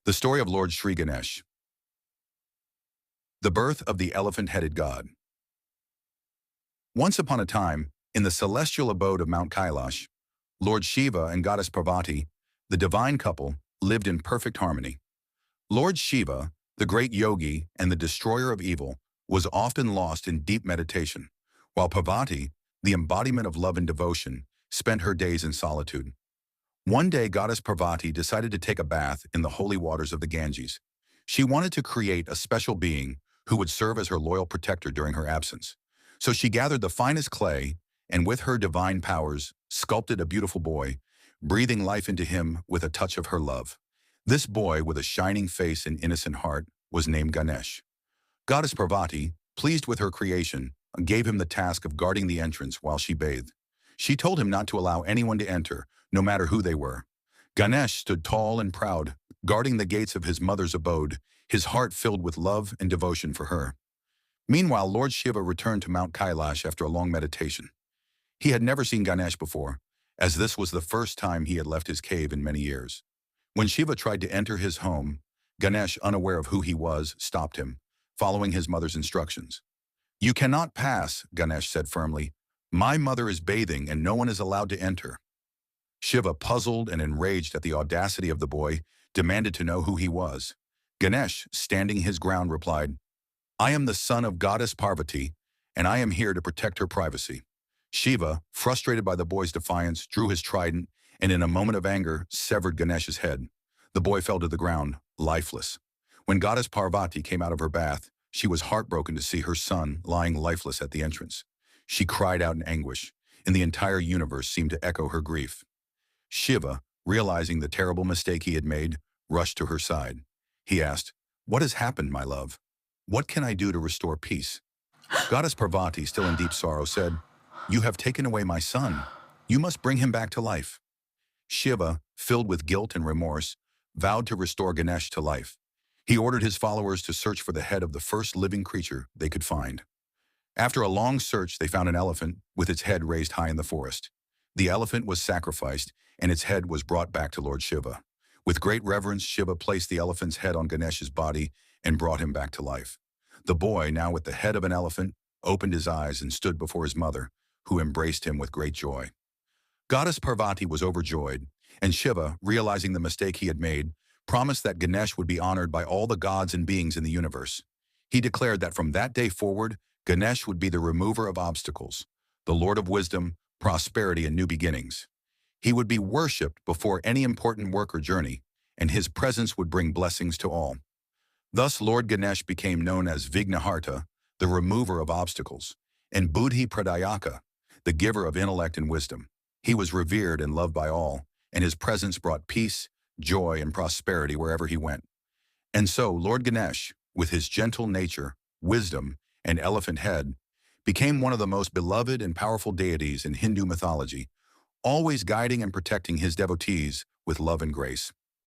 The story of Lord Sri Ganesh. The birth of the elephant-headed god. Once upon a time, in the celestial abode of Mount Kailash, Lord Shiva and Goddess Parvati, the divine couple, lived in perfect harmony. Lord Shiva, the great yogi and the destroyer of evil, was often lost in deep meditation, while Parvati, the embodiment of love and devotion, spent her days in solitude. One day, Goddess Parvati decided to take a bath in the holy waters of the Ganges. She wanted to create a special being who would serve as her loyal protector during her absence. So she gathered the finest clay and with her divine powers sculpted a beautiful boy, breathing life into him with a touch of her love. This boy, with a shining face and innocent heart, was named Ganesh. Goddess Parvati, pleased with her creation, gave him the task of guarding the entrance while she bathed. She told him not to allow anyone to enter, no matter who they were. Ganesh stood tall and proud, guarding the gates of his mother's abode, his heart filled with love and devotion for her. Meanwhile, Lord Shiva returned to Mount Kailash after a long meditation. He had never seen Ganesh before, as this was the first time he had left his cave in many years. When Shiva tried to enter his home, Ganesh, unaware of who he was, stopped him, following his mother's instructions. "You cannot pass," Ganesh said firmly. "My mother is bathing and no one is allowed to enter." Shiva, puzzled and enraged at the audacity of the boy, demanded to know who he was. Ganesh, standing his ground, replied, "I am the son of Goddess Parvati, and I am here to protect her privacy." Shiva, frustrated by the boy's defiance, drew his trident and in a moment of anger severed Ganesh's head. The boy fell to the ground, lifeless. When Goddess Parvati came out of her bath, she was heartbroken to see her son lying lifeless at the entrance. She cried out in anguish, and the entire universe seemed to echo her grief. Shiva, realizing the terrible mistake he had made, rushed to her side. He asked, "What has happened, my love? What can I do to restore peace?" Goddess Parvati, still in deep sorrow, said, "You have taken away my son. You must bring him back to life." Shiva, filled with guilt and remorse, vowed to restore Ganesh to life. He ordered his followers to search for the head of the first living creature they could find. After a long search, they found an elephant with its head raised high in the forest. The elephant was sacrificed, and its head was brought back to Lord Shiva. With great reverence, Shiva placed the elephant's head on Ganesh's body and brought him back to life. The boy, now with the head of an elephant, opened his eyes and stood before his mother, who embraced him with great joy. Goddess Parvati was overjoyed, and Shiva, realizing the mistake he had made, promised that Ganesh would be honored by all the gods and beings in the universe. He declared that from that day forward, Ganesh would be the remover of obstacles, the Lord of wisdom, prosperity, and new beginnings. He would be worshipped before any important work or journey, and his presence would bring blessings to all. Thus, Lord Ganesh became known as Vignaharta, the remover of obstacles, and Buddhi Pradayaka, the giver of intellect and wisdom. He was revered and loved by all, and his presence brought peace, joy, and prosperity wherever he went. And so, Lord Ganesh, with his gentle nature, wisdom, and elephant head, became one of the most beloved and powerful deities in Hindu mythology, always guiding and protecting his devotees with love and grace.